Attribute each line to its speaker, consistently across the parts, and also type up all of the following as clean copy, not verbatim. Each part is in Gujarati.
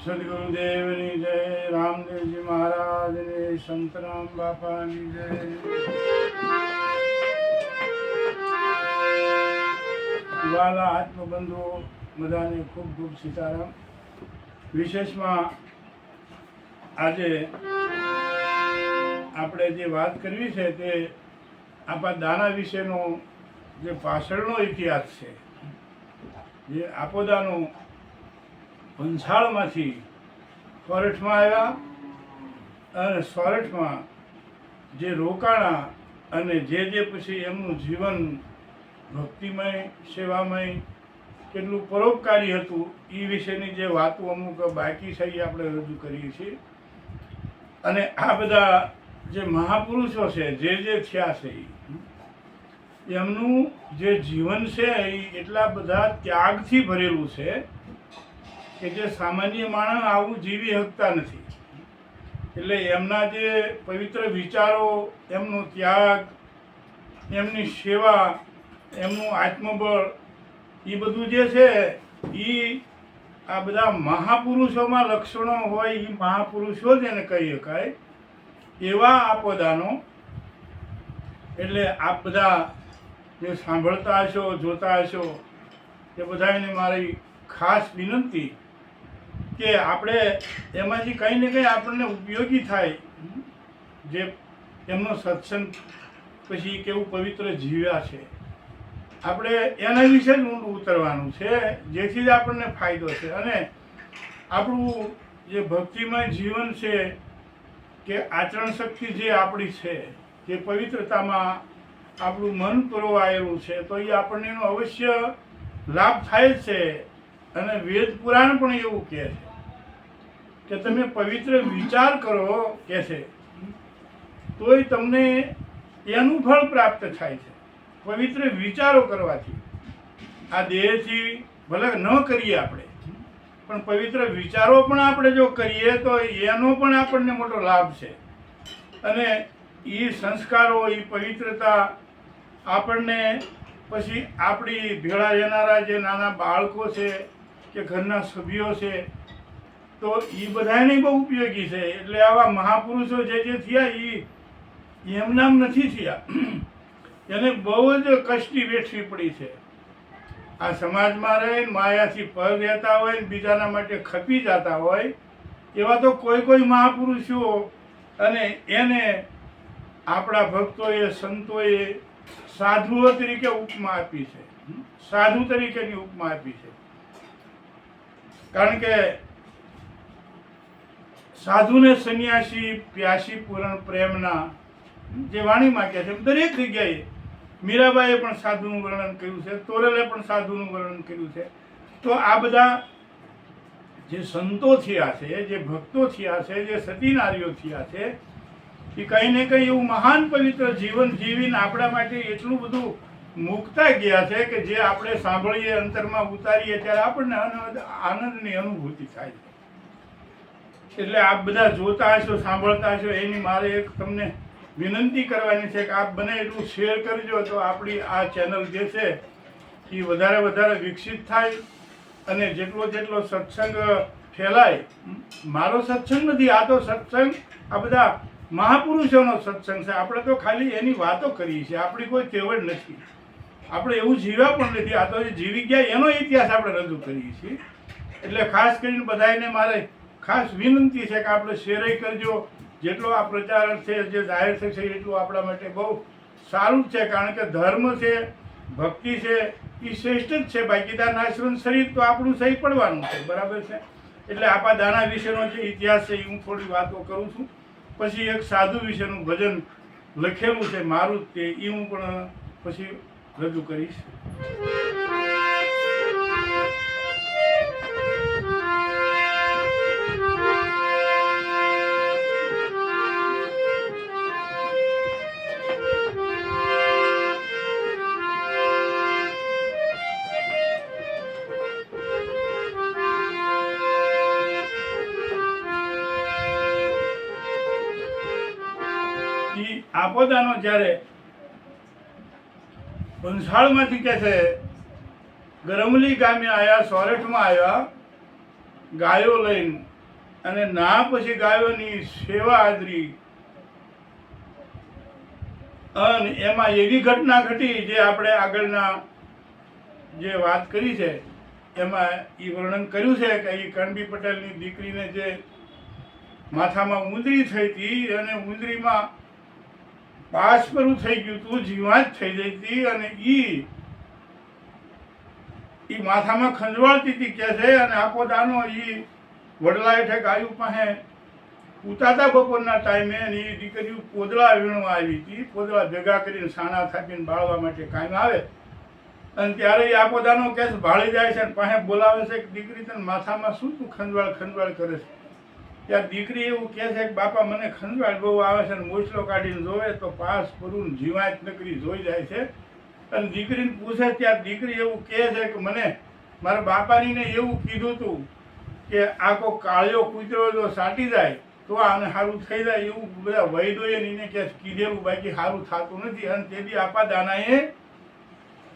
Speaker 1: સદગુરુદેવની જય, રામદેવજી મહારાજની, સંતરામ બાપાની જય. વાલા આત્મબંધુઓ બધાને ખૂબ ખૂબ સીતારામ. વિશેષમાં આજે આપણે જે વાત કરવી છે તે આપણા દાના વિશેનો જે પાછળનો ઇતિહાસ છે, જે આપોદાનો ભંસાળમાંથી સોરઠમાં આવ્યા અને સોરઠમાં જે રોકાણા અને જે પછી એમનું જીવન ભક્તિમય, સેવામય, કેટલું પરોપકારી હતું એ વિશેની જે વાતો અમુક બાકી છે એ આપણે રજૂ કરીએ છીએ. અને આ બધા જે મહાપુરુષો છે, જે થયા છે, એમનું જે જીવન છે એ એટલા બધા ત્યાગથી ભરેલું છે કે જે સામાન્ય માણસ આવું જીવી શકતા નથી. એટલે એમના જે પવિત્ર વિચારો, એમનો ત્યાગ, એમની સેવા, એમનું આત્મબળ, એ બધું જે છે એ આ બધા મહાપુરુષોમાં લક્ષણો હોય એ મહાપુરુષો જ એને કહી શકાય. એવા આપોદાનો, એટલે આપ બધા જે સાંભળતા હશો, જોતા હશો, એ બધાને મારી ખાસ વિનંતી કે આપણે એમાંથી કંઈ ને કંઈ આપણને ઉપયોગી થાય. જે એમનો સત્સંગ પછી કેવું પવિત્ર જીવ્યા છે, આપણે એના વિશે જ ઊંડું ઉતરવાનું છે, જેથી જ આપણને ફાયદો છે. અને આપણું જે ભક્તિમય જીવન છે કે આચરણ શક્તિ જે આપણી છે, જે પવિત્રતામાં આપણું મન પુરવાયેલું છે, તો એ આપણને એનો અવશ્ય લાભ થાય જ છે. અને વેદ પુરાણ પણ એવું કહે છે કે તમે પવિત્ર વિચાર કરો કે છે તોય તમને એનું ફળ પ્રાપ્ત થાય છે. પવિત્ર વિચારો કરવાથી, આ દેહથી ભલે ન કરીએ આપણે, પણ પવિત્ર વિચારો પણ આપણે જો કરીએ તો એનો પણ આપણને મોટો લાભ છે. અને એ સંસ્કારો, એ પવિત્રતા આપણને પછી આપણી ભેળા રહેનારા જે નાના બાળકો છે કે ઘરના સભ્યો છે, તો એ બધાને બહુ ઉપયોગી છે. એટલે આવા મહાપુરુષો જે થયા એ એમનામ નથી થયા, એને બહુ જ કષ્ટી વેઠવી પડી છે. આ સમાજમાં રહીને માયાથી પર રહેતા હોય ને બીજાના માટે ખપી જતા હોય, એવા તો કોઈ મહાપુરુષો, અને એને આપણા ભક્તોએ, સંતોએ સાધુઓ તરીકે ઉપમા આપી છે, સાધુ તરીકેની ઉપમા આપી છે. કારણ કે સાધુને સંન્યાસી પ્યાસી પૂરણ પ્રેમના જે વાણીમાં કહે છે, દરેક જગ્યાએ મીરાબાઈએ પણ સાધુનું વર્ણન કર્યું છે, તોરલે પણ સાધુનું વર્ણન કર્યું છે. તો આ બધા જે સંતો થયા છે, જે ભક્તો થયા છે, જે સતીનારીઓ થયા છે, એ કંઈ ને કંઈ એવું મહાન પવિત્ર જીવન જીવીને આપણા માટે એટલું બધું મૂકતા ગયા છે કે જે આપણે સાંભળીએ, અંતરમાં ઉતારીએ ત્યારે આપણને આનંદની અનુભૂતિ થાય છે. એટલે આપ બધા જોતા હશો, સાંભળતા હશો, એની મારે એક તમને વિનંતી કરવાની છે કે આપ બને એટલું શેર કરજો, તો આપણી આ ચેનલ જે છે એ વધારે વિકસિત થાય અને જેટલો સત્સંગ ફેલાય. મારો સત્સંગ નથી, આ તો સત્સંગ આ બધા મહાપુરુષોનો સત્સંગ છે. આપણે તો ખાલી એની વાતો કરીએ છીએ, આપણી કોઈ તેવડ નથી, આપણે એવું જીવ્યા પણ નથી. આ તો જે જીવી ગયા એનો ઇતિહાસ આપણે રજૂ કરીએ છીએ. એટલે ખાસ કરીને બધાને મારે ખાસ વિનંતી છે કે આપણે શેર કરજો. જેટલો આ પ્રચાર છે, જે જાહેર થશે એટલું આપણા માટે બહુ સારું જ છે. કારણ કે ધર્મ છે, ભક્તિ છે, એ શ્રેષ્ઠ જ છે. બાકી નાશવંત શરીર તો આપણું સહી પડવાનું છે, બરાબર છે. એટલે આપણા દાના વિશેનો જે ઇતિહાસ છે એ હું થોડી વાતો કરું છું. પછી એક સાધુ વિશેનું ભજન લખેલું છે મારું જ, તે એ હું પણ પછી રજૂ કરીશ. આપોદાનો જ્યારે ભંસાળમાંથી કે છે ગરમલી ગામે આવ્યા, સોરઠમાં આવ્યા, ગાયો લઈને અને ના પછી ગાયોની સેવા આદરી. અને એમાં એવી ઘટના ઘટી જે આપણે આગળના જે વાત કરી છે એમાં એ વર્ણન કર્યું છે કે એ કણબી પટેલની દીકરીને જે માથામાં ઉંદરી થઈ હતી અને ઉંદરીમાં પાસપરું થઈ ગયું હતું, જીવાત થઈ ગઈ હતી અને ઈ માથામાં ખંજવાળતી હતી કે છે. અને આપો દાનો ઈ વડલા હેઠે ગાયું પાસે ઉતાતા બપોરના ટાઈમે એની દીકરીઓ પોદળા વીણવા આવી હતી. પોદળા ભેગા કરીને સાણા થાપીને બાળવા માટે કાયમ આવે અને ત્યારે એ આપો દાનો કે ભાળી જાય છે અને પાસે બોલાવે છે કે દીકરી તને માથામાં શું તું ખંજવાળ ખંજવાળ કરે છે? ત્યાં દીકરી એવું કહે છે કે બાપા મને ખંજવાળ બહુ આવે છે અને મોછલો કાઢીને જોવે તો પાસ પરું જીવાત નકરી જોઈ જાય છે. અને દીકરીને પૂછે ત્યાં દીકરી એવું કહે છે કે મને મારા બાપાનીને એવું કીધું હતું કે આ કોઈ કાળિયો કૂતરો જો સાટી જાય તો આને સારું થઈ જાય, એવું બધા વૈદોએ એને કે કીધેલું, બાકી સારું થતું નથી. અને તેથી આપા દાનાએ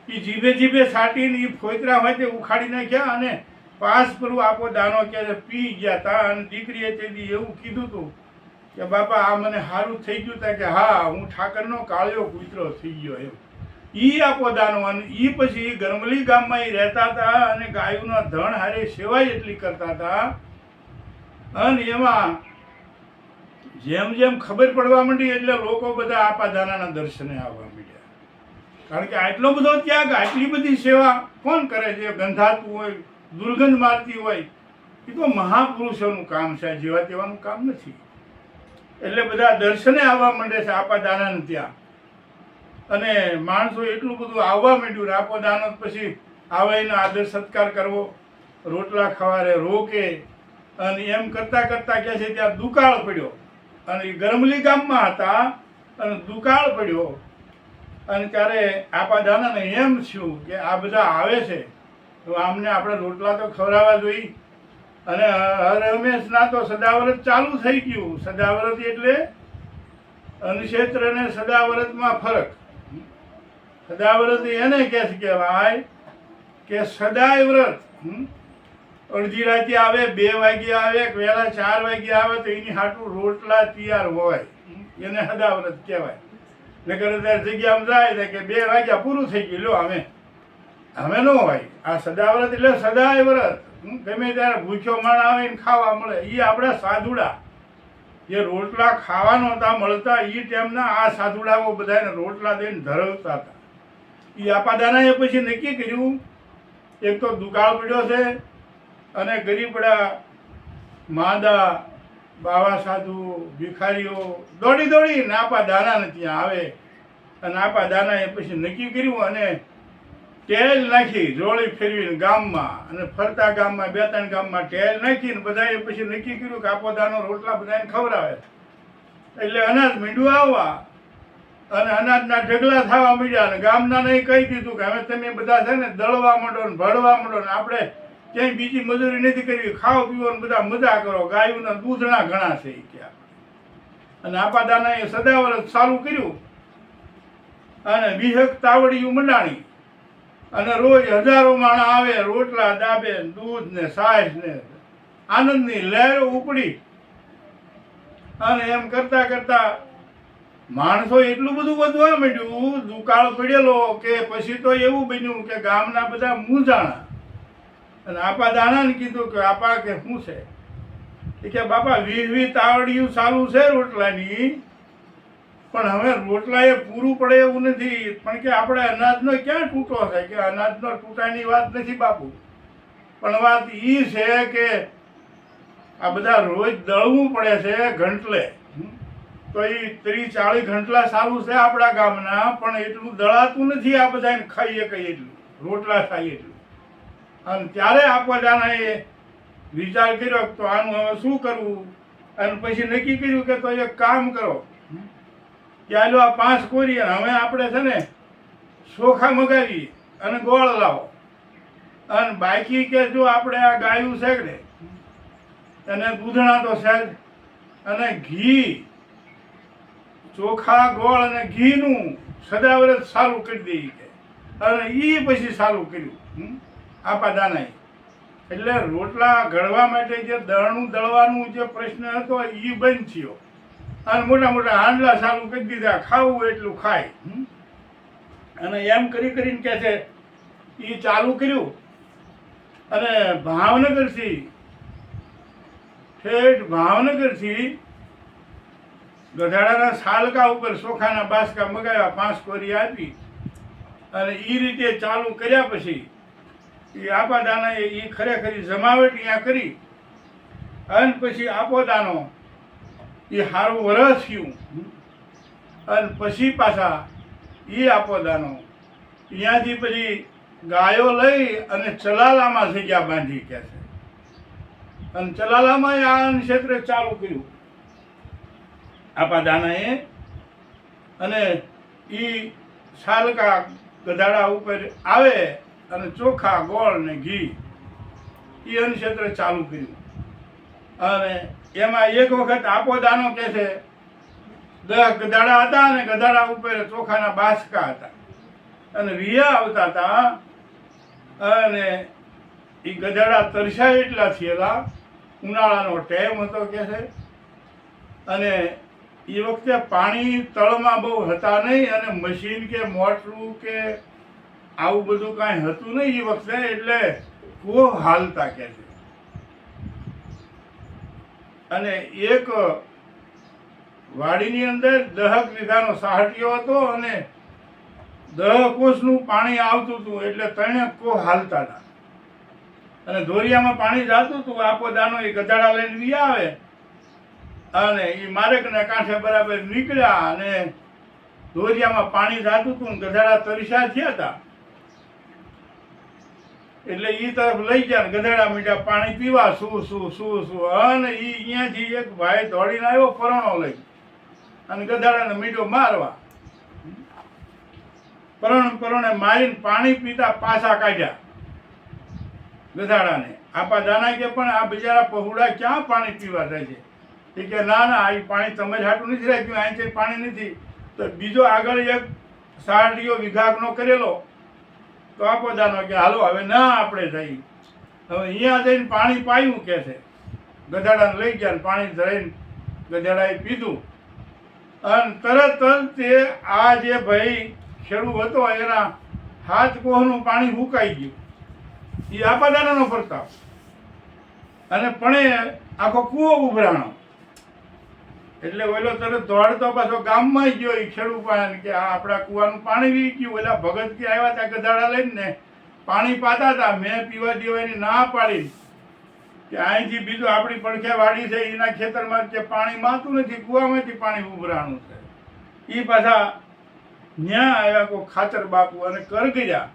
Speaker 1: એ જીભે જીભે સાટીને એ ફોતરા હોય તે ઉખાડી નાખ્યા અને પાસ પરવું આપો દાનો કે પી ગયા તા. અને દીકરીએ તેથી એવું કીધું હતું કે બાપા આ મને સારું થઈ ગયું તા કે હા હું ઠાકરનો કાળિયો કૂતરો થઈ ગયો એમ. ઈ આપો દાનો. અને ઈ પછી ગરમલી ગામમાં એ રહેતા હતા અને ગાયોના ધણ હારે સેવાય એટલી કરતા હતા. અને એમાં જેમ જેમ ખબર પડવા માંડી એટલે લોકો બધા આપા દાનાના દર્શને આવવા માંડ્યા. કારણ કે આટલો બધો ત્યાગ, આટલી બધી સેવા કોણ કરે છે? ગંધાતું હોય, દુર્ગંધ મારતી હોય, એ તો મહાપુરુષોનું કામ છે, જેવા તેવાનું કામ નથી. એટલે બધા દર્શને આવવા માંડે છે આપા દાનાને ત્યાં. અને માણસો એટલું બધું આવવા માંડ્યું. આપો દાનો પછી આવે એનો આદર સત્કાર કરવો, રોટલા ખવારે રોકે. અને એમ કરતા કરતા કે છે ત્યાં દુકાળ પડ્યો. અને એ ગરમલી ગામમાં હતા અને દુકાળ પડ્યો. અને ત્યારે આપા દાનાને એમ થયું કે આ બધા આવે છે તો આમને આપણે રોટલા તો ખવડાવવા જોઈએ. અને હર હંમેશના તો સદાવ્રત ચાલુ થઈ ગયું. સદાવ્રત એટલે અનક્ષેત્ર અને સદાવ્રતમાં ફરક. સદાવ્રત એને કે કહેવાય કે સદાય વ્રત. અડધી રાતે આવે, 2 વાગે આવે, વહેલા 4 વાગે આવે તો એની હાટું રોટલા તૈયાર હોય, એને સદાવ્રત કહેવાય. નકર ત્યારે જગ્યામાં જાય કે 2 વાગ્યા પૂરું થઈ ગયું, લો અમે ન હોય. આ સદાવ્રત એટલે સદાય વ્રત. ગમે ત્યારે ભૂખ્યો માણ આવે ને ખાવા મળે. એ આપણા સાધુડા જે રોટલા ખાવા નહોતા મળતા એ ટાઈમના આ સાધુડાઓ બધાને રોટલા દઈને ધરવતા હતા. એ આપા દાનાએ પછી નક્કી કર્યું એક તો દુકાળ પડ્યો છે અને ગરીબડા માદા બાવા સાધુ ભિખારીઓ દોડી દોડીને આપા દાનાને ત્યાં આવે. અને આપા દાનાએ પછી નક્કી કર્યું અને તેલ નાખી જોળી ફેરવીને ગામમાં અને ફરતા ગામમાં 2-3 ગામમાં તેલ નાખીને બધાએ પછી નક્કી કર્યું કે આપો દાનો રોટલા બધાને ખવડાવે. એટલે અનાજ મીંડું આવવા અને અનાજના ઢગલા થવા માંડ્યા. અને ગામનાને કહી દીધું કે હવે તમે બધા છે ને દળવા માંડો ને ભળવા માંડો ને આપણે ક્યાંય બીજી મજૂરી નથી કરવી, ખાઓ પીવો ને બધા મજા કરો, ગાયોના દૂધણા ઘણા છે એ ક્યાં. અને આપા દાનાએ સદાવ્રત ચાલુ કર્યું અને વિહક તાવડીયું મંડાણી. અને રોજ હજારો માણસ આવે, રોટલા દાબે, દૂધ ને છાશ ને આનંદની લહેરો ઉપડી. અને એમ કરતા કરતા માણસો એટલું બધું વધવા માંડ્યું, દુકાળ પડેલો કે પછી તો એવું બન્યું કે ગામના બધા મૂંઝાણા. અને આપા દાનાને કીધું કે આપા કે શું છે? એ કે બાપા 20 તાવડીયું ચાલુ છે રોટલાની, પણ હવે રોટલા એ પૂરું પડે એવું નથી. પણ કે આપણે અનાજનો ક્યાં તૂટો છે? કે અનાજનો તૂટાની વાત નથી બાપુ, પણ વાત એ છે કે આ બધા રોજ દળવું પડે છે ઘંટલે. તો એ 30-40 ઘંટલા ચાલુ છે આપણા ગામના, પણ એટલું દળાતું નથી આ બધાને ખાઈએ કઈ એટલું રોટલા ખાઈએ એટલું. અને ત્યારે આપવા દાનાએ વિચાર કર્યો તો આનું હવે શું કરવું. અને પછી નક્કી કર્યું કે તો એક કામ કરો કે આલો આ 5 કોરી હવે આપણે છે ને ચોખા મગાવી અને ગોળ લાવો. અને બાકી કે જો આપણે આ ગાયું છે ને અને દૂધણા તો છે અને ઘી, ચોખા ગોળ અને ઘીનું સદાવ્રત ચાલુ કરી દઈએ કે. અને એ પછી ચાલુ કર્યું આપા દાનાએ. એટલે રોટલા ઘડવા માટે જે દળનું દળવાનું જે પ્રશ્ન હતો એ બંધ થયો અને મોટા મોટા હાંડલા ચાલુ કરી દીધા, ખાવું એટલું ખાય. અને એમ કરી કરીને કહે છે એ ચાલુ કર્યું અને ભાવનગરથી ગધાડાના સાલકા ઉપર ચોખાના બાસકા મગાવ્યા, 5 કોરી આપી અને એ રીતે ચાલુ કર્યા. પછી એ આપાદાનાએ એ ખરેખર જમાવટ અહીંયા કરી અને પછી આપોદાનો એ સારું વરસ થયું અને પછી પાછા એ આપોદાનો અહીંયાથી પછી ગાયો લઈ અને ચલાલામાં જગ્યા બાંધી કે છે અને ચલાલામાં આ ક્ષેત્ર ચાલુ કર્યું આપાદાનાએ. અને એ સાલકા ગધાડા ઉપર આવે અને ચોખા ગોળ ને ઘી એ અન્નક્ષેત્ર ચાલુ કર્યું. અને એમાં એક વખત આપોદાનો કહે છે 10 ગધાડા હતા અને ગધાડા ઉપર ચોખાના બાસકા હતા અને વિયા આવતા હતા અને એ ગધાડા તરસાય એટલા થયેલા, ઉનાળાનો ટાઈમ હતો કે છે. અને એ વખતે પાણી તળમાં બહુ હતા નહીં અને મશીન કે મોટરું કે આવું બધું કાંઈ હતું નહીં એ વખતે, એટલે કૂવો હાલતા કે છે. અને એક વાડીની અંદર 10 વીઘાનો સાહટિયો હતો અને 10 કોસનું પાણી આવતું હતું, એટલે 3 કોહ હાલતા હતા. અને ધોરિયામાં પાણી જતું હતું, આપોદાનો એ ગધાડા લઈને વી આવે અને એ મારેકના કાંઠે બરાબર નીકળ્યા અને ધોરિયામાં પાણી જતું હતું, ગધાડા તરસ્યા થયા હતા એટલે એ તરફ લઈ ગયા. ગધાડા મીઠા પાણી પીવા શું અને એ અહીંયાથી એક ભાઈ દોડીને આવ્યો પરોણો લઈ અને ગધાડાને મીઠો મારવા. પરોણે મારીને પાણી પીતા પાછા કાઢ્યા ગધાડાને. આપાદાના કે પણ આ બિચારા પહોળા ક્યાં પાણી પીવા જાય છે? એ કે ના આ પાણી તમે જ હાટું નથી રાખ્યું, અહીંથી પાણી નથી. તો બીજો આગળ એક સાહટિયો વિભાગનો કરેલો, તો આપોદાનો કે હાલો હવે ના આપણે જઈ, હવે અહીંયા જઈને પાણી પાયું કે છે. ગધાડાને લઈ ગયા ને પાણી ધરાઈને ગધાડાએ પીધું અને તરત જ તે આ જે ભાઈ ખેડૂત હતો એના 7 કોહનું પાણી ફૂંકાઈ ગયું. એ આપાદાનાનો પ્રતાપ. અને પણ આખો કૂવો ઉભરાણો એટલે ઓલો તરત દોડતો પાછો ગામમાં ગયો એ ખેડૂત પાસે કે આ આપણા કૂવાનું પાણી વી ગયું. ઓલા ભગત કે આવ્યા હતા ગધાડા લઈને ને પાણી પાતા હતા, મેં પીવા દેવાની ના પાડી કે અહીંથી બીજું આપણી પડખે વાડી છે એના ખેતરમાં કે પાણી માતું નથી, કૂવામાંથી પાણી ઉભરાણું છે. એ પાછા ન્યા આવ્યા કોઈ ખાતર બાપુ અને કર ગયા.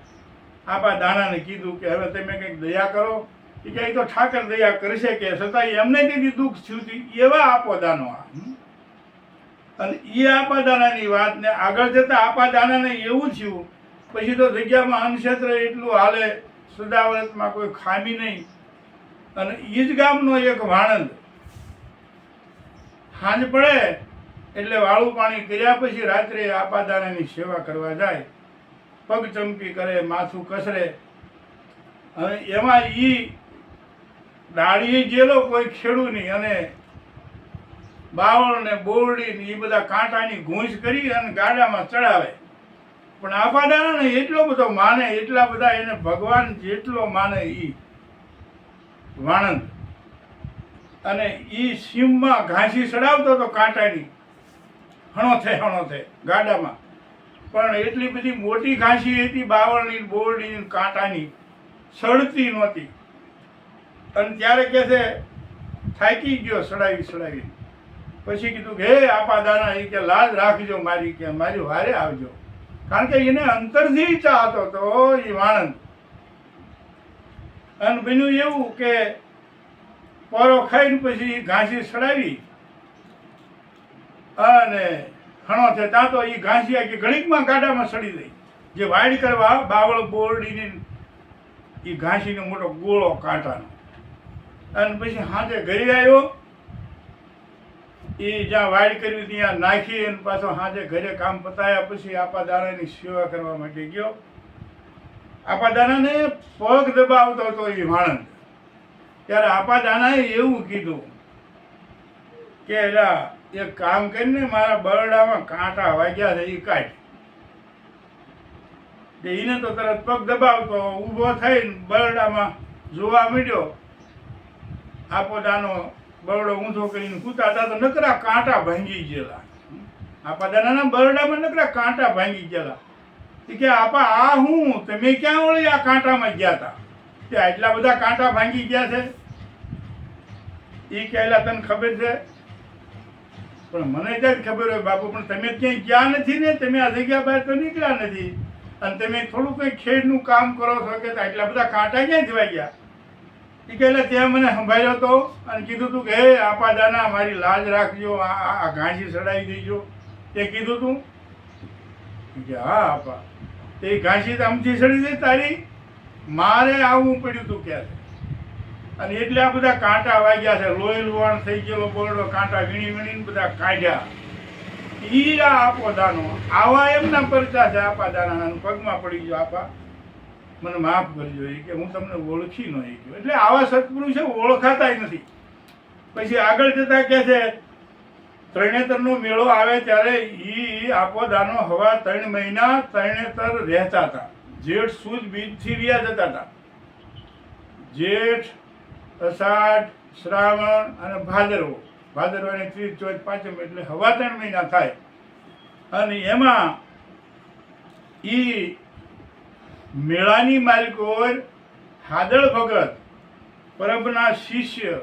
Speaker 1: આપા દાનાને કીધું કે હવે તમે કંઈક દયા કરો. એ કે તો ઠાકર દયા કરશે કે છતાં એમને કીધી દુઃખ થયું એવા આપોદાનો. અને એ આપાદાનાની વાતને આગળ જતા આપાદાનાને એવું થયું પછી તો જગ્યામાં અન્નક્ષેત્ર એટલું હાલે, સદાવ્રતમાં કોઈ ખામી નહીં. અને એ જ ગામનો એક વાણંદ સાંજ પડે એટલે વાળું પાણી કર્યા પછી રાત્રે આપાદાનાની સેવા કરવા જાય, પગ ચમકી કરે, માથું કસરે. હવે એમાં એ દાળીએ જેલો કોઈ ખેડૂની અને બાવળ ને બોરડી ને એ બધા કાંટાની ગૂંચ કરી અને ગાડામાં ચડાવે. પણ આપાદાનાને એટલો બધો માને, એટલા બધા એને ભગવાન જેટલો માને એ વાણંદ. અને એ સીમમાં ઘાસી ચડાવતો હતો કાંટાની, હણો થે ગાડામાં. પણ એટલી બધી મોટી ઘાસી હતી બાવળની બોરડીની કાંટાની, સડતી નહોતી. અને ત્યારે કહે છે થાકી ગયો ચડાવી. પછી કીધું કે હે આપાદાના, એ કે લાજ રાખજો મારી, કે મારી વારે આવજો. કારણ કે એને અંતરથી ચાહતો હતો એ વાણંદ. અને બન્યું એવું કે પોરો ખાઈને પછી ઘાસી ચડાવી અને હણો છે ત્યાં તો એ ઘાસી આખી ઘડીકમાં ગાડામાં સડી દઈ. જે વાડ કરવા બાવળ બોરડીની એ ઘાસીનો મોટો ગોળો કાંટાનો. અને પછી હાથે ઘરે આવ્યો, એ જ્યાં વાડ કર્યું ત્યાં નાખી અને પાછો હાથે ઘરે કામ પતાયા પછી આપાદાનાની સેવા કરવા માટે ગયો. આપાદાનાને પગ દબાવતો હતો એ વાણંદ. ત્યારે આપા દાનાએ એવું કીધું કે એલા એક કામ કરીને મારા બરડામાં કાંટા વાગ્યા છે એ કાઢ. એને તો તરત પગ દબાવતો ઊભો થઈને બરડામાં જોવા માંડ્યો. આપો દાનો બરડો ઊંધો કરીને કૂતા હતા તો નકરા કાંટા ભાંગી ગયેલા. આપા દાનાના બરડામાં નકરા કાંટા ભાંગી ગયેલા. કે આપા આ હું તમે ક્યાં વળી આ કાંટામાં ગયા હતા? તે આટલા બધા કાંટા ભાંગી ગયા છે એ કહેલા તને ખબર છે? પણ મને ત્યાં ખબર હોય બાપુ, પણ તમે ક્યાંય ગયા નથી ને, તમે આ જગ્યા બહાર તો નીકળ્યા નથી અને તમે થોડું કંઈ ખેડનું કામ કરો છો કે આટલા બધા કાંટા ક્યાં જવા ગયા? એ કહેલા ત્યાં મને સંભાળ્યો હતો અને કીધું હતું કે હે આપા દાના મારી લાજ રાખજો, આ ઘાંસી ચડાવી દેજો, તે કીધું તું? કે હા આપા. તે ઘાંસી તો આમથી ચડી દે તારી, મારે આવવું પડ્યું હતું ક્યારે. અને એટલે આ બધા કાંટા વાગ્યા છે, લોહી લુહાણ થઈ ગયેલો બોરડો કાંટા વીણી વીણીને બધા કાઢ્યા. ઈ આપો દાનો આવા એમના પરચા છે આપા દાના. પગમાં પડી ગયો, આપા મને માફ કરજો કે હું તમને ઓળખી ન ગયો. એટલે આવા સત્પુરુષ ઓળખાતા નથી. પછી આગળ જતા કે છે તરણેતરનો મેળો આવે ત્યારે ઈ આપો દાનો હવા 3 મહિના તરણેતર રહેતા હતા. જેઠ સુદ બીજથી રહ્યા જતા હતા. જેઠ, અષાઢ, શ્રાવણ અને ભાદરવો. ભાદરવાની 30, 14, 5 એટલે હવા 3 મહિના થાય. અને એમાં ઈ મેળાની માલિકો હાદળ ભગત પરબના શિષ્ય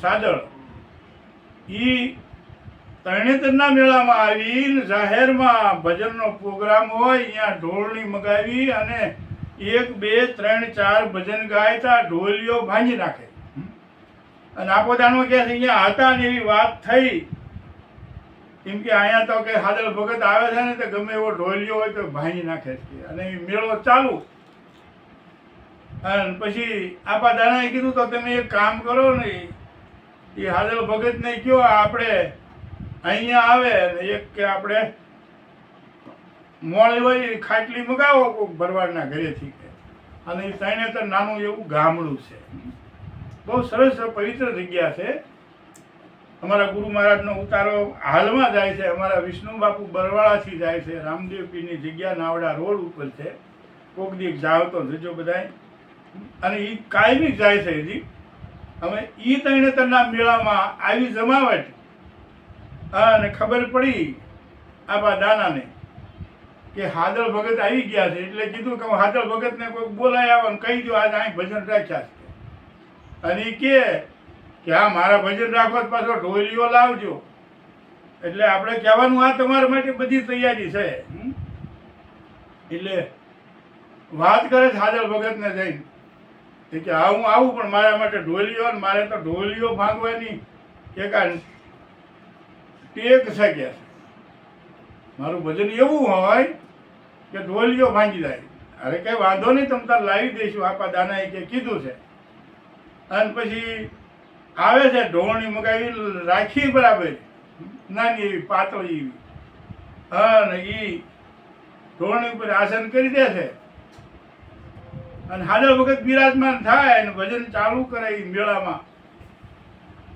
Speaker 1: સાદળ ઈ તરણેતરના મેળામાં આવી જાહેરમાં ભજનનો પ્રોગ્રામ હોય અહીંયા ઢોલની મગાવી અને 1, 2, 3, 4 ભજન ગાયતા ઢોલિયો ભાંગી નાખે. અને આપોદાનો કે અહીંયા હતા ને એવી વાત થઈ કેમ કે અહીંયા તો કે હાદળ ભગત આવે છે ને તો ગમે એવો ઢોલિયો હોય તો ભાંગી નાખે છે. અને એ મેળો ચાલુ. અને પછી આપા દાનાએ કીધું તો તમે એક કામ કરો ને, એ હાદળ ભગતને કયો આપણે અહીંયા આવે ને એક કે આપણે મોડી હોય ખાટલી મગાવો કોઈક ભરવાડના ઘરેથી કે. અને એ તરણેતર નાનું એવું ગામડું છે, બહુ સરસ પવિત્ર જગ્યા છે. અમારા ગુરુ મહારાજનો ઉતારો હાલમાં જાય છે, અમારા વિષ્ણુ બાપુ બરવાળાથી જાય છે, રામદેવપીરની જગ્યા નાવડા રોડ ઉપર છે. કોક દી જાવ તો જજો બધાય. અને એ કાયમી જાય છે હજી. અમે એ તરણેતરના મેળામાં આવી જમાવટ અને ખબર પડી આપા દાનાને કે હાદળ ભગત આવી ગયા છે. એટલે કીધું કે હું હાદળ ભગતને કોઈ બોલાય આવે ને કહી દો આજે અહીં ભજન રાખ્યા છે. અને એ કે હા મારા ભજન રાખો પાછો ઢોલિયો લાવજો. એટલે આપણે કહેવાનું આ તમારા માટે બધી તૈયારી છે. એટલે વાત કરે છે હાદળ ભગતને જઈને કે હા હું આવું પણ મારા માટે ઢોલિયો, ને મારે તો ઢોલિયો ભાંગવાની એક ટેક છે કે મારું ભજન એવું હોય કે ઢોલિયો ભાંગી જાય. અરે કઈ વાંધો નહીં, તમે તાર લાવી દઈશું આપા દાનાએ કે કીધું છે. અને પછી આવે છે ઢોળણી મગાવી રાખી બરાબર નાની એવી પાતળી એવી. અને એ ઢોળણી ઉપર આસન કરી દે છે અને હાદળ વખત બિરાજમાન થાય અને ભજન ચાલુ કરે. એ મેળામાં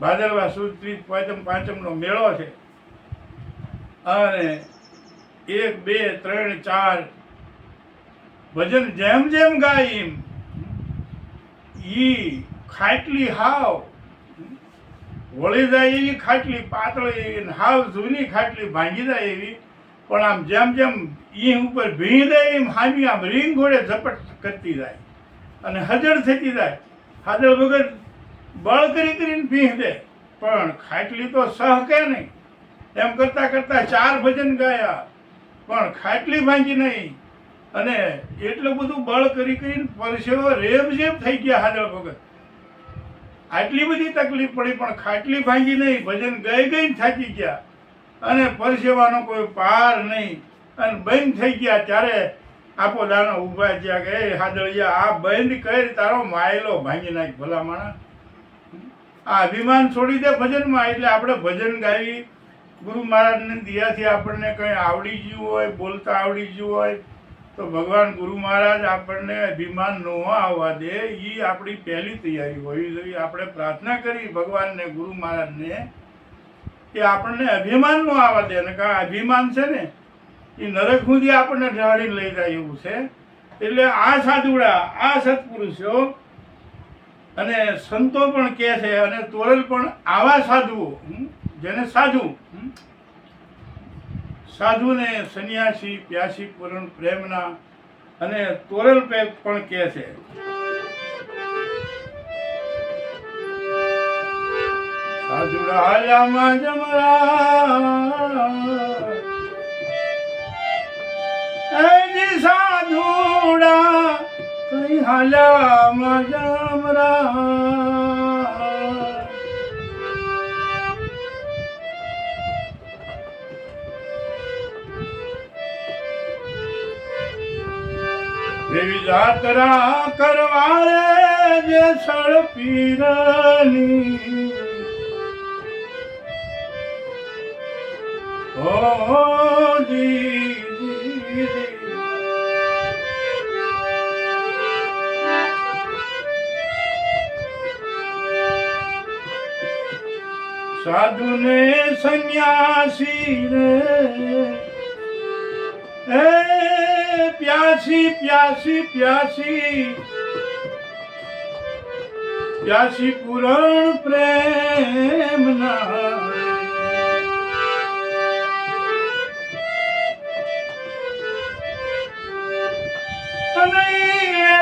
Speaker 1: ભાદરવા સુદ 30, 5નો મેળો છે. અને 1, 2, 3, 4 ભજન જેમ જેમ ગાય એમ ઈ ખાટલી હાવ વળી જાય એવી ખાટલી પાતળી એવી, હાવ જૂની ખાટલી ભાંગી જાય એવી. પણ આમ જેમ જેમ ઈ ઉપર ભીંગ જાય એમ હામી આમ રીંગ ઘોડે ઝપટ કરતી જાય અને હજળ થતી જાય. હાદળ વગર બળ કરીને ભીંગ દે પણ ખાટલી તો સહકે નહીં. એમ કરતાં કરતાં 4 ભજન ગાયા પણ ખાટલી ભાંગી નહીં. અને એટલું બધું બળ કરીને પરસેવો રેબઝેબ થઈ ગયા હાદળ વગર. આટલી બધી તકલીફ પડી પણ ખાટલી ભાંગી નહીં. ભજન ગઈ થાકી ગયા અને પરસેવાનો કોઈ પાર નહીં અને બંધ થઈ ગયા. ત્યારે આપો દાનો ઊભા થયા કે એ હાદળિયા આ બંધ કરી તારો માયલો ભાંગી નાખ ભલા માણા. આ અભિમાન છોડી દે ભજનમાં. એટલે આપણે ભજન ગાવી ગુરુ મહારાજની દયાથી આપણને કંઈ આવડી ગયું હોય, બોલતા આવડી ગયું હોય તો ભગવાન ગુરુ મહારાજ આપણને અભિમાન ન આવવા દે, એ આપણી પહેલી તૈયારી હોવી જોઈએ. આપણે પ્રાર્થના કરી ભગવાનને, ગુરુ મહારાજને, કે આપણને અભિમાન ન આવવા દે. અને કા અભિમાન છે ને એ નરક સુધી આપણને ઢાળીને લઈ જાય એવું છે. એટલે આ સાધુડા, આ સત્પુરુષો અને સંતો પણ કહે છે, અને તોરલ પણ આવા સાધુઓ, જેને સાધુને સંન્યાસી પ્યાસી પૂરણ પ્રેમના, અને તોરલ પણ કહે છે. સાધુડા હાલ્યામાં જમરા, એજી સાધુડા કઈ હાલ્યામાં જમરા. એવી જાત્રા કરવા રે જે સળ પીરની, ઓ જી સાધુ ને સંન્યાસી રે, એ પ્યાસી પ્યાસી પ્યાસી પ્યાસી પૂરણ પ્રેમના.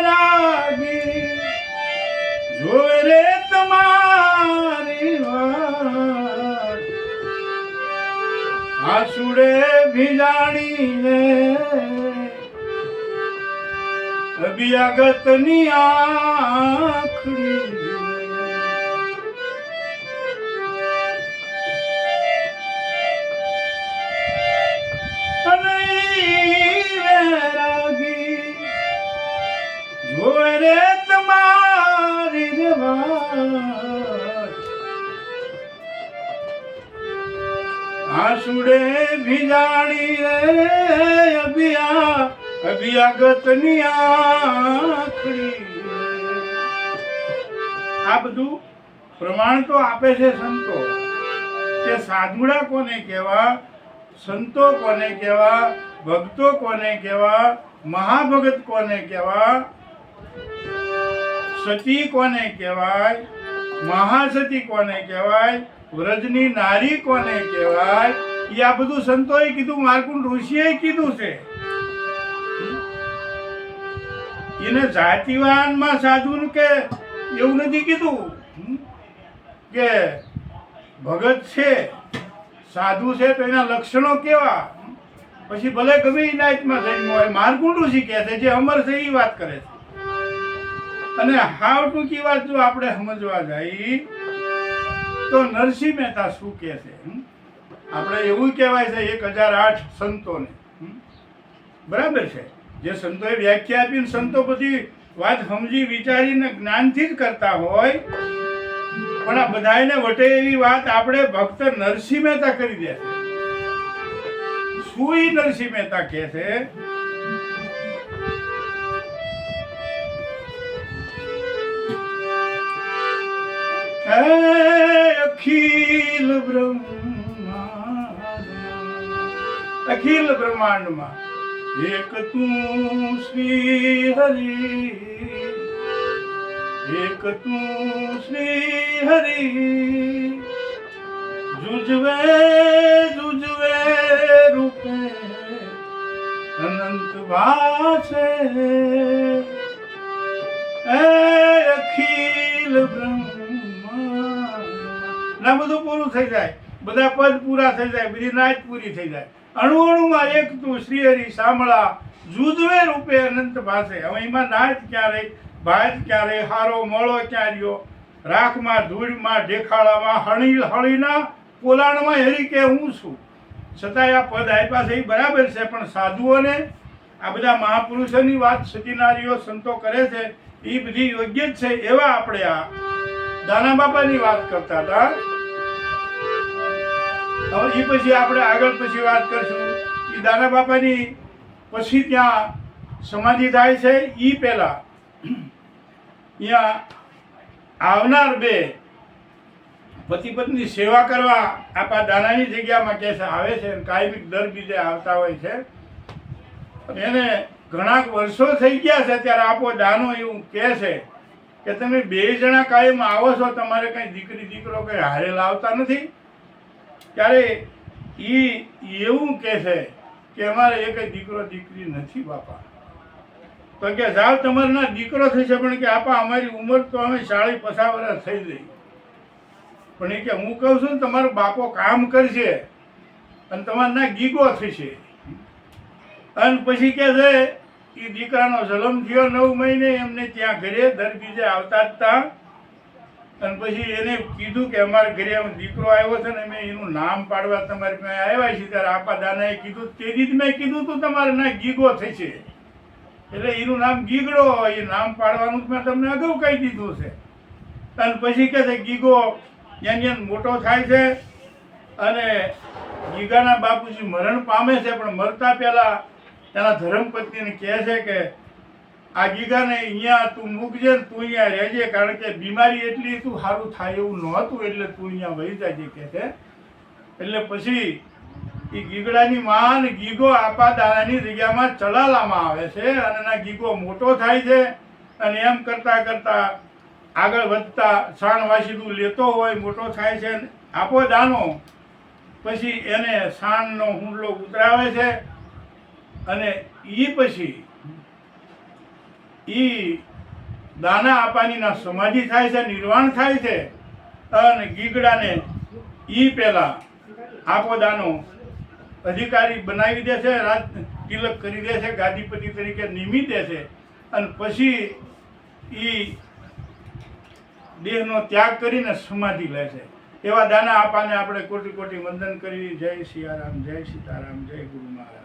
Speaker 1: રાગી જોવે રે તમારી વાત, આસુડે ભીજાણીને અભિયાગતની આંખડી. જોવે રે તમારી વાત, આસુડે ભીજાણી રે અભિયાગતની આંખડી. આ બધું પ્રમાણ તો આપે છે સંતો, કે સાધુડા કોને કહેવા, સંતો કોને કહેવા, ભક્તો કોને કહેવા, મહાભગત કોને કહેવા, સતી કોને કહેવાય, મહાસતી કોને કહેવાય, વ્રજની નારી કોને કહેવાય, એ આ બધું સંતોએ કીધું, માર્કુંડ ઋષિએ કીધું છે. એને જાતિવાનમાં સાધુ કે એવું નથી કીધું, કે ભગત છે, સાધુ છે તો એના લક્ષણો કેવા, પછી ભલે ગમે એ નાઈટમાં જન્મ હોય. માર્કુંડ ઋષિ કહે છે, જે અમર છે એ વાત કરે છે. અને હાવ ટૂંકી વાત જો આપણે સમજવા જઈએ તો નરસિંહ મહેતા શું કહે છે, આપણે એવું કહેવાય છે 1008 સંતોને, બરાબર છે, જે સંતોએ વ્યાખ્યા આપીને સંતો બધી વાત સમજી વિચારીને જ્ઞાનથી જ કરતા હોય, પણ આ બધાને વટે એવી વાત આપણે ભક્ત નરસિંહ મહેતા કરી દે છે. શું ઈ નરસિંહ મહેતા કહે છે, અખિલ બ્રહ્માંડમાં એક તું શ્રી હરિ, એક તું શ્રી હરિ, જુજવે જુજવે રૂપે અનંત ભાષે, અખિલ ના બધું પૂરું થઈ જાય, બધા પદ પૂરા થઈ જાય, બધી નાચ પૂરી થઈ જાય. અણુ અણુમાં એક તું શ્રી હરિ સાંભળા, જુજવે રૂપે અનંત ભાષે. હવે એમાં નાચ ક્યાં રહી, ભાત ક્યાં રહી, હારો મોળો ક્યાં રહ્યો, રાખમાં ધૂળમાં ઢેખાળામાં હળીના પોલાણમાં હરી કે હું છું. છતાંય આ પદ આપ્યા છે એ બરાબર છે, પણ સાધુઓને આ બધા મહાપુરુષોની વાત સતીનારીઓ સંતો કરે છે એ બધી યોગ્ય જ છે. એવા આપણે આ દાના બાપાની વાત કરતા હતા. હવે એ પછી આપણે આગળ પછી વાત કરશું. એ દાના બાપાની પછી ત્યાં સમાધિ થાય છે એ પહેલાં અહીંયા આવનાર બે પતિ પત્ની સેવા કરવા આપણા દાનાની જગ્યામાં કે છે આવે છે અને કાયમિક દર બીજે આવતા હોય છે. એને ઘણા વર્ષો થઈ ગયા છે ત્યારે આપો દાનો એવું કહે છે કે તમે બે જણા કાયમ આવો છો, તમારે કંઈ દીકરી દીકરો કંઈ હારે લાવતા નથી. ત્યારે એ એવું કહે છે કે અમારે એ કંઈ દીકરો દીકરી નથી બાપા. તો કે જાઓ તમારે ના દીકરો થશે, પણ કે આપા અમારી ઉંમર તો અમે 40-50 વર્ષ થઈ ગઈ, પણ એ કે હું કહું છું ને તમારો બાપો કામ કરશે અને તમારે ના ગીગો થશે. અને પછી કે છે એ દીકરાનો જન્મ થયો 9 મહિને એમને ત્યાં ઘરે દર બીજે આવતા જ હતા. અને પછી એને કીધું કે અમારા ઘરે દીકરો આવ્યો છે ને અમે એનું નામ પાડવા તમારી પાસે આવ્યા છીએ. ત્યારે આપા દાનાએ કીધું તેથી જ મેં કીધું તું તમારે ના ગીગો થશે, એટલે એનું નામ ગીગડો, એ નામ પાડવાનું મેં તમને અગાઉ કહી દીધું છે. અને પછી કે છે ગીગો યાન મોટો થાય છે અને ગીગાના બાપુજી મરણ પામે છે, પણ મરતા પહેલાં એના ધર્મપત્નીને કહે છે કે આ ગીગાને અહીંયા તું મૂકજે ને તું અહીંયા રહેજે, કારણ કે બીમારી એટલી તું સારું થાય એવું નહોતું, એટલે તું અહીંયા વહી જાય કહે છે. એટલે પછી એ ગીગડાની માં ને ગીગો આપા દાનાની જગ્યામાં ચલાવવામાં આવે છે અને ના ગીગો મોટો થાય છે. અને એમ કરતાં કરતાં આગળ વધતા સાણ વાસીદું લેતો હોય, મોટો થાય છે. આપો દાનો પછી એને સાણનો હુંડલો ઉતરાવે છે અને એ પછી એ દાના આપાનીના સમાધિ થાય છે, નિર્વાણ થાય છે. અને ગીગડાને એ પહેલાં આપો દાનો અધિકારી બનાવી દે છે, રાજ તિલક કરી દે છે, ગાદીપતિ તરીકે નિમી દે છે. અને પછી એ દેહનો ત્યાગ કરીને સમાધિ લે છે. એવા દાના આપાને આપણે કોટી કોટી વંદન કરી. જય સિયારામ, જય સીતારામ, જય ગુરુ મહારાજ.